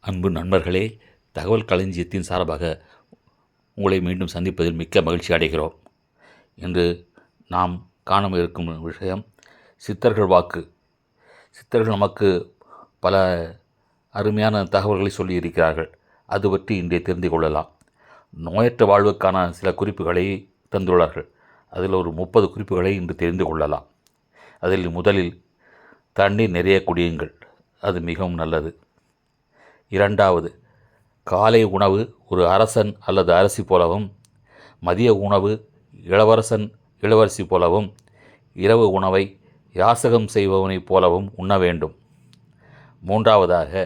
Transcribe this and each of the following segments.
அன்பு நண்பர்களே, தகவல் களஞ்சியத்தின் சார்பாக உங்களை மீண்டும் சந்திப்பதில் மிக்க மகிழ்ச்சி அடைகிறோம். இன்று நாம் காண இருக்கும் விஷயம் சித்தர்கள் வாக்கு. சித்தர்கள் நமக்கு பல அருமையான தகவல்களை சொல்லியிருக்கிறார்கள். அது பற்றி இன்றைய தெரிந்து கொள்ளலாம். நோயற்ற வாழ்வுக்கான சில குறிப்புகளை தந்துள்ளார்கள். அதில் ஒரு 30 குறிப்புகளை இன்று தெரிந்து கொள்ளலாம். அதில் முதலில் தண்ணீர் நிறைய குடியுங்கள், அது மிகவும் நல்லது. இரண்டாவது, காலை உணவு ஒரு அரசன் அல்லது அரசி போலவும், மதிய உணவு இளவரசன் இளவரசி போலவும், இரவு உணவை யாசகம் செய்பவனைப் போலவும் உண்ண வேண்டும். மூன்றாவதாக,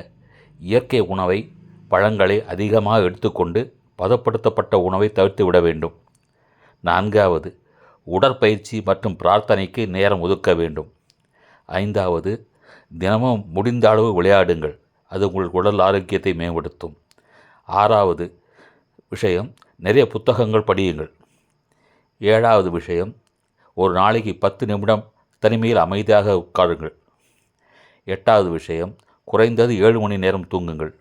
இயற்கை உணவை பழங்களை அதிகமாக எடுத்துக்கொண்டு பதப்படுத்தப்பட்ட உணவை தவிர்த்து விட வேண்டும். நான்காவது, உடற்பயிற்சி மற்றும் பிரார்த்தனைக்கு நேரம் ஒதுக்க வேண்டும். ஐந்தாவது, தினமும் முடிந்த அளவு விளையாடுங்கள், அது உங்கள் உடல் ஆரோக்கியத்தை மேம்படுத்தும். ஆறாவது விஷயம், நிறைய புத்தகங்கள் படியுங்கள். ஏழாவது விஷயம், ஒரு நாளைக்கு 10 நிமிடம் தனிமையில் அமைதியாக உட்காருங்கள். எட்டாவது விஷயம், குறைந்தது 7 மணி நேரம் தூங்குங்கள்.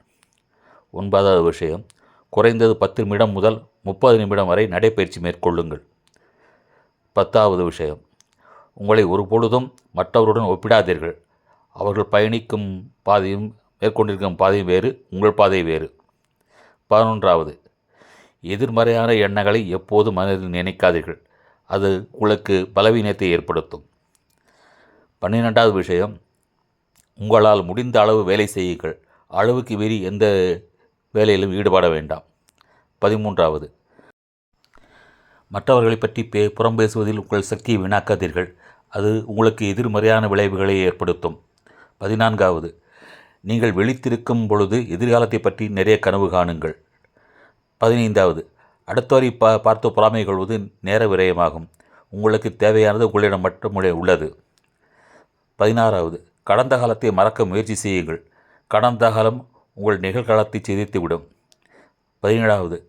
9வது விஷயம், குறைந்தது 10 நிமிடம் முதல் 30 நிமிடம் வரை நடைப்பயிற்சி மேற்கொள்ளுங்கள். 10வது விஷயம், உங்களை ஒருபொழுதும் மற்றவருடன் ஒப்பிடாதீர்கள். அவர்கள் பயணிக்கும் பாதையும் மேற்கொண்டிருக்கும் பாதையும் வேறு, உங்கள் பாதை வேறு. 11வது, எதிர்மறையான எண்ணங்களை எப்போதும் மனதில் நினைக்காதீர்கள், அது உங்களுக்கு பலவீனத்தை ஏற்படுத்தும். 12வது விஷயம், உங்களால் முடிந்த அளவு வேலை செய்யுங்கள், அளவுக்கு மீறி எந்த வேலையிலும் ஈடுபட வேண்டாம். 13வது, மற்றவர்களை பற்றி புறம் பேசுவதில் உங்கள் சக்தியை வீணாக்காதீர்கள், அது உங்களுக்கு எதிர்மறையான விளைவுகளை ஏற்படுத்தும். 14வது, நீங்கள் விழித்திருக்கும் பொழுது எதிர்காலத்தை பற்றி நிறைய கனவு காணுங்கள். 15வது, அடுத்தவரை பார்த்து பொறாமை கொள்வது நேர விரயமாகும், உங்களுக்கு தேவையானது உங்களிடம் மட்டும் உள்ளது. 16வது, கடந்த காலத்தை மறக்க முயற்சி செய்யுங்கள், கடந்த காலம் உங்கள் நிகழ்காலத்தை சிதைத்துவிடும். 17வது,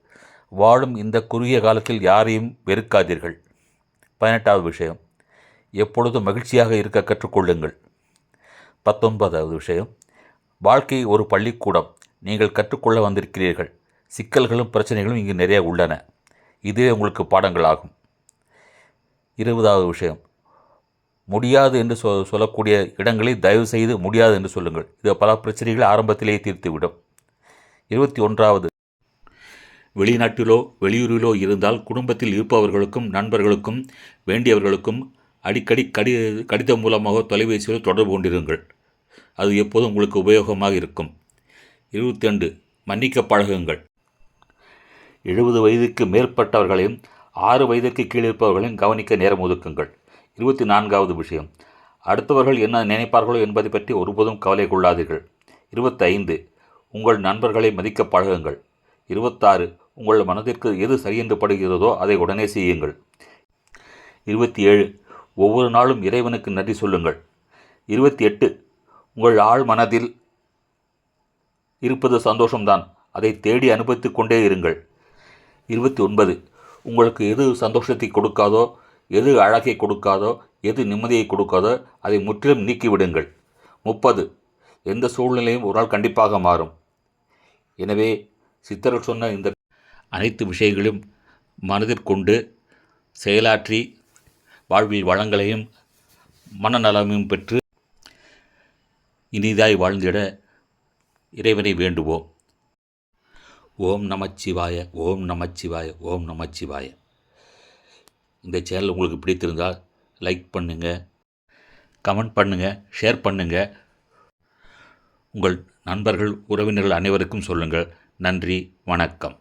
வாழும் இந்த குறுகிய காலத்தில் யாரையும் வெறுக்காதீர்கள். 18வது விஷயம், எப்பொழுதும் மகிழ்ச்சியாக இருக்க கற்றுக்கொள்ளுங்கள். 19வது விஷயம், வாழ்க்கை ஒரு பள்ளிக்கூடம், நீங்கள் கற்றுக்கொள்ள வந்திருக்கிறீர்கள், சிக்கல்களும் பிரச்சனைகளும் இங்கு நிறைய உள்ளன, இதுவே உங்களுக்கு பாடங்கள் ஆகும். 20வது விஷயம், முடியாது என்று சொல்லக்கூடிய இடங்களில் தயவு செய்து முடியாது என்று சொல்லுங்கள், இது பல பிரச்சனைகளை ஆரம்பத்திலேயே தீர்த்துவிடும். 21வது, வெளிநாட்டிலோ வெளியூரிலோ இருந்தால் குடும்பத்தில் இருப்பவர்களுக்கும் நண்பர்களுக்கும் வேண்டியவர்களுக்கும் அடிக்கடி கடிதம் மூலமாக தொலைபேசியில் தொடர்பு கொண்டிருங்கள், அது எப்போதும் உங்களுக்கு உபயோகமாக இருக்கும். 22, மன்னிக்க பழகுங்கள். 70 வயதுக்கு மேற்பட்டவர்களையும் 6 வயதிற்கு கீழிருப்பவர்களையும் கவனிக்க நேரம் ஒதுக்குங்கள். 24வது விஷயம், அடுத்தவர்கள் என்ன நினைப்பார்களோ என்பதை பற்றி ஒருபோதும் கவலை கொள்ளாதீர்கள். 25, உங்கள் நண்பர்களை மதிக்க பழகுங்கள். 26, உங்கள் மனதிற்கு எது சரியென்று படுகிறதோ அதை உடனே செய்யுங்கள். 27, ஒவ்வொரு நாளும் இறைவனுக்கு நன்றி சொல்லுங்கள். 28, உங்கள் ஆழ் மனதில் இருப்பது சந்தோஷம்தான், அதை தேடி அனுபவித்து கொண்டே இருங்கள். 29, உங்களுக்கு எது சந்தோஷத்தை கொடுக்காதோ, எது அழகை கொடுக்காதோ, எது நிம்மதியை கொடுக்காதோ அதை முற்றிலும் நீக்கிவிடுங்கள். 30, எந்த சூழ்நிலையும் ஒரு நாள் கண்டிப்பாக மாறும். எனவே சித்தர்கள் சொன்ன இந்த அனைத்து விஷயங்களையும் மனதிற்கொண்டு செயலாற்றி வாழ்வில் வளங்களையும் மனநலமையும் பெற்று இனிதாய் வாழ்ந்திட இறைவனை வேண்டுவோம். ஓம் நமச்சிவாய, ஓம் நமச்சிவாய, ஓம் நமச்சிவாய. இந்த சேனல் உங்களுக்கு பிடித்திருந்தால் லைக் பண்ணுங்கள், கமெண்ட் பண்ணுங்கள், ஷேர் பண்ணுங்கள், உங்கள் நண்பர்கள் உறவினர்கள் அனைவருக்கும் சொல்லுங்கள். நன்றி, வணக்கம்.